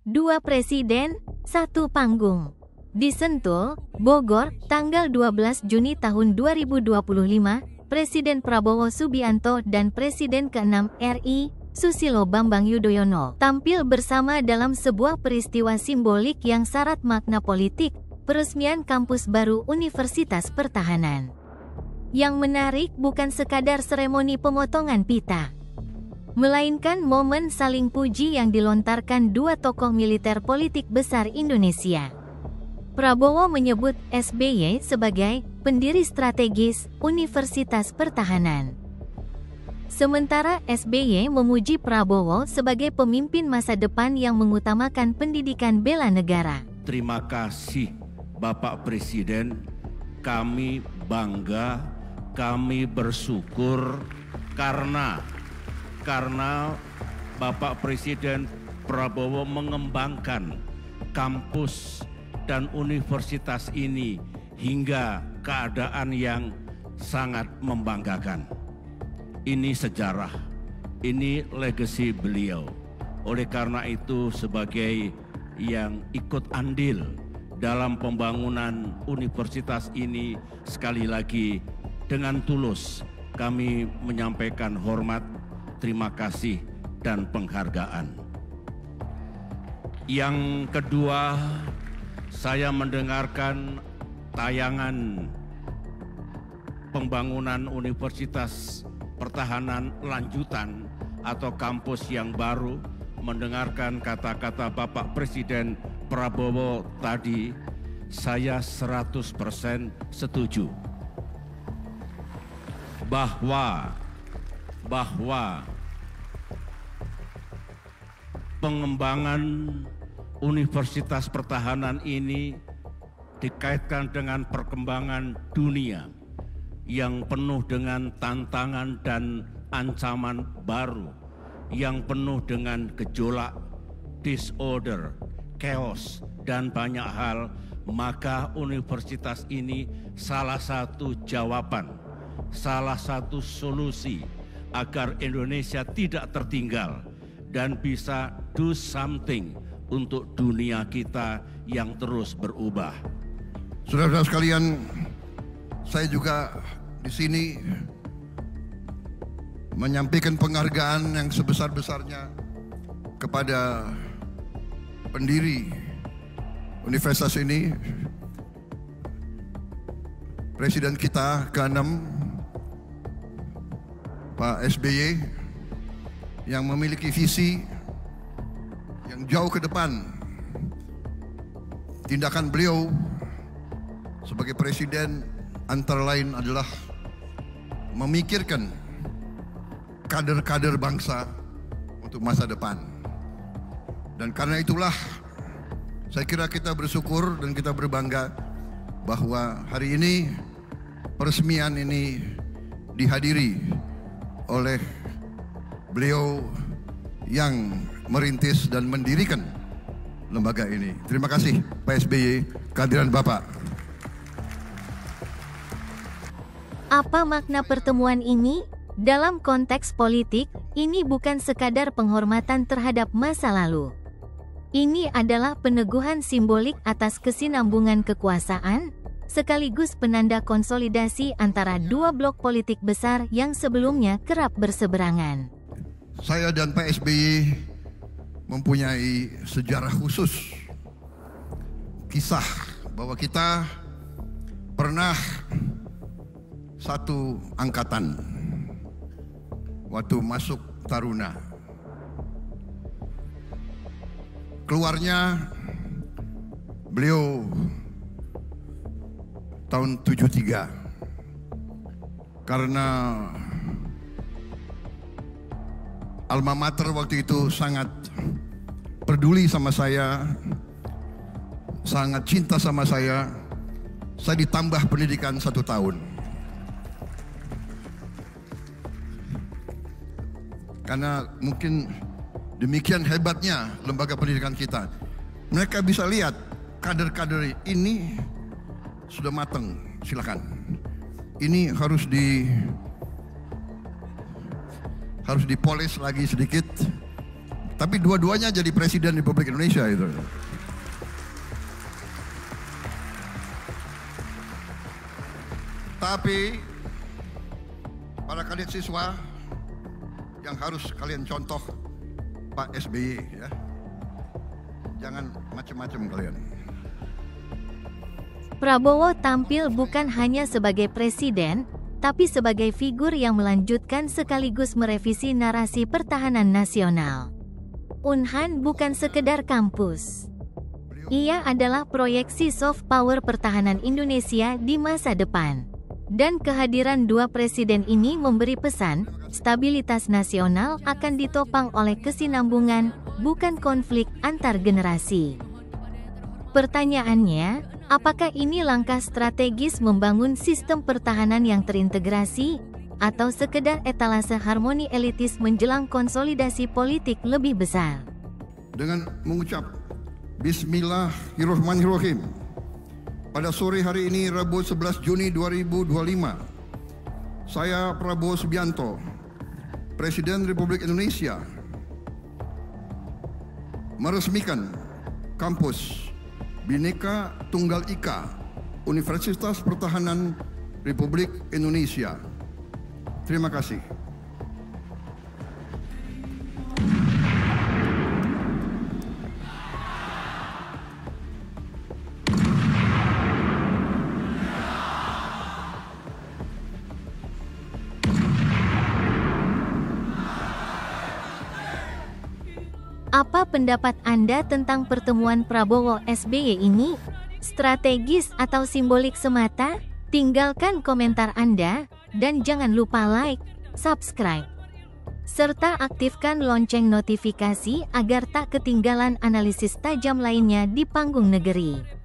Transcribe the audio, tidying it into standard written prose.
Dua presiden, satu panggung. Di Sentul, Bogor, tanggal 12 Juni tahun 2025, Presiden Prabowo Subianto dan Presiden ke-6 RI, Susilo Bambang Yudhoyono, tampil bersama dalam sebuah peristiwa simbolik yang syarat makna politik, peresmian kampus baru Universitas Pertahanan. Yang menarik bukan sekadar seremoni pemotongan pita, melainkan momen saling puji yang dilontarkan dua tokoh militer politik besar Indonesia. Prabowo menyebut SBY sebagai pendiri strategis Universitas Pertahanan. Sementara SBY memuji Prabowo sebagai pemimpin masa depan yang mengutamakan pendidikan bela negara. Terima kasih Bapak Presiden, kami bangga, kami bersyukur karena Bapak Presiden Prabowo mengembangkan kampus dan universitas ini hingga keadaan yang sangat membanggakan. Ini sejarah, ini legasi beliau. Oleh karena itu, sebagai yang ikut andil dalam pembangunan universitas ini, sekali lagi dengan tulus kami menyampaikan hormat, terima kasih, dan penghargaan. Yang kedua, saya mendengarkan tayangan pembangunan Universitas Pertahanan lanjutan atau kampus yang baru, mendengarkan kata-kata Bapak Presiden Prabowo tadi, saya 100% setuju bahwa pengembangan Universitas Pertahanan ini dikaitkan dengan perkembangan dunia yang penuh dengan tantangan dan ancaman baru, yang penuh dengan gejolak, disorder, chaos, dan banyak hal. Maka universitas ini salah satu jawaban, salah satu solusi agar Indonesia tidak tertinggal dan bisa do something untuk dunia kita yang terus berubah. Saudara-saudara sekalian, saya juga di sini menyampaikan penghargaan yang sebesar-besarnya kepada pendiri universitas ini, Presiden kita ke-6, Pak SBY, yang memiliki visi yang jauh ke depan. Tindakan beliau sebagai presiden antara lain adalah memikirkan kader-kader bangsa untuk masa depan. Dan karena itulah saya kira kita bersyukur dan kita berbangga bahwa hari ini peresmian ini dihadiri oleh beliau yang merintis dan mendirikan lembaga ini. Terima kasih Pak SBY, kehadiran Bapak. Apa makna pertemuan ini? Dalam konteks politik, ini bukan sekadar penghormatan terhadap masa lalu. Ini adalah peneguhan simbolik atas kesinambungan kekuasaan, sekaligus penanda konsolidasi antara dua blok politik besar yang sebelumnya kerap berseberangan. Saya dan Pak SBY mempunyai sejarah khusus. Kisah bahwa kita pernah satu angkatan waktu masuk Taruna. Keluarnya beliau tahun 73 karena alma mater waktu itu sangat peduli sama saya, sangat cinta sama saya ditambah pendidikan 1 tahun. Karena mungkin demikian hebatnya lembaga pendidikan kita. Mereka bisa lihat kader-kader ini sudah matang, silakan. Ini harus dipoles lagi sedikit, Tapi dua-duanya jadi Presiden Republik Indonesia itu. Tapi para kalian siswa yang harus kalian contoh Pak SBY ya. Jangan macam-macam kalian. Prabowo tampil bukan hanya sebagai presiden, tapi sebagai figur yang melanjutkan sekaligus merevisi narasi pertahanan nasional. Unhan bukan sekedar kampus. Ia adalah proyeksi soft power pertahanan Indonesia di masa depan. Dan kehadiran dua presiden ini memberi pesan, stabilitas nasional akan ditopang oleh kesinambungan, bukan konflik antar generasi. Pertanyaannya, apakah ini langkah strategis membangun sistem pertahanan yang terintegrasi, atau sekedar etalase harmoni elitis menjelang konsolidasi politik lebih besar? Dengan mengucap Bismillahirrahmanirrahim. Pada sore hari ini Rabu 11 Juni 2025, saya Prabowo Subianto, Presiden Republik Indonesia, meresmikan kampus Bhinneka Tunggal Ika Universitas Pertahanan Republik Indonesia. Terima kasih. Apa pendapat Anda tentang pertemuan Prabowo SBY ini? Strategis atau simbolik semata? Tinggalkan komentar Anda, dan jangan lupa like, subscribe, serta aktifkan lonceng notifikasi agar tak ketinggalan analisis tajam lainnya di Panggung Negeri.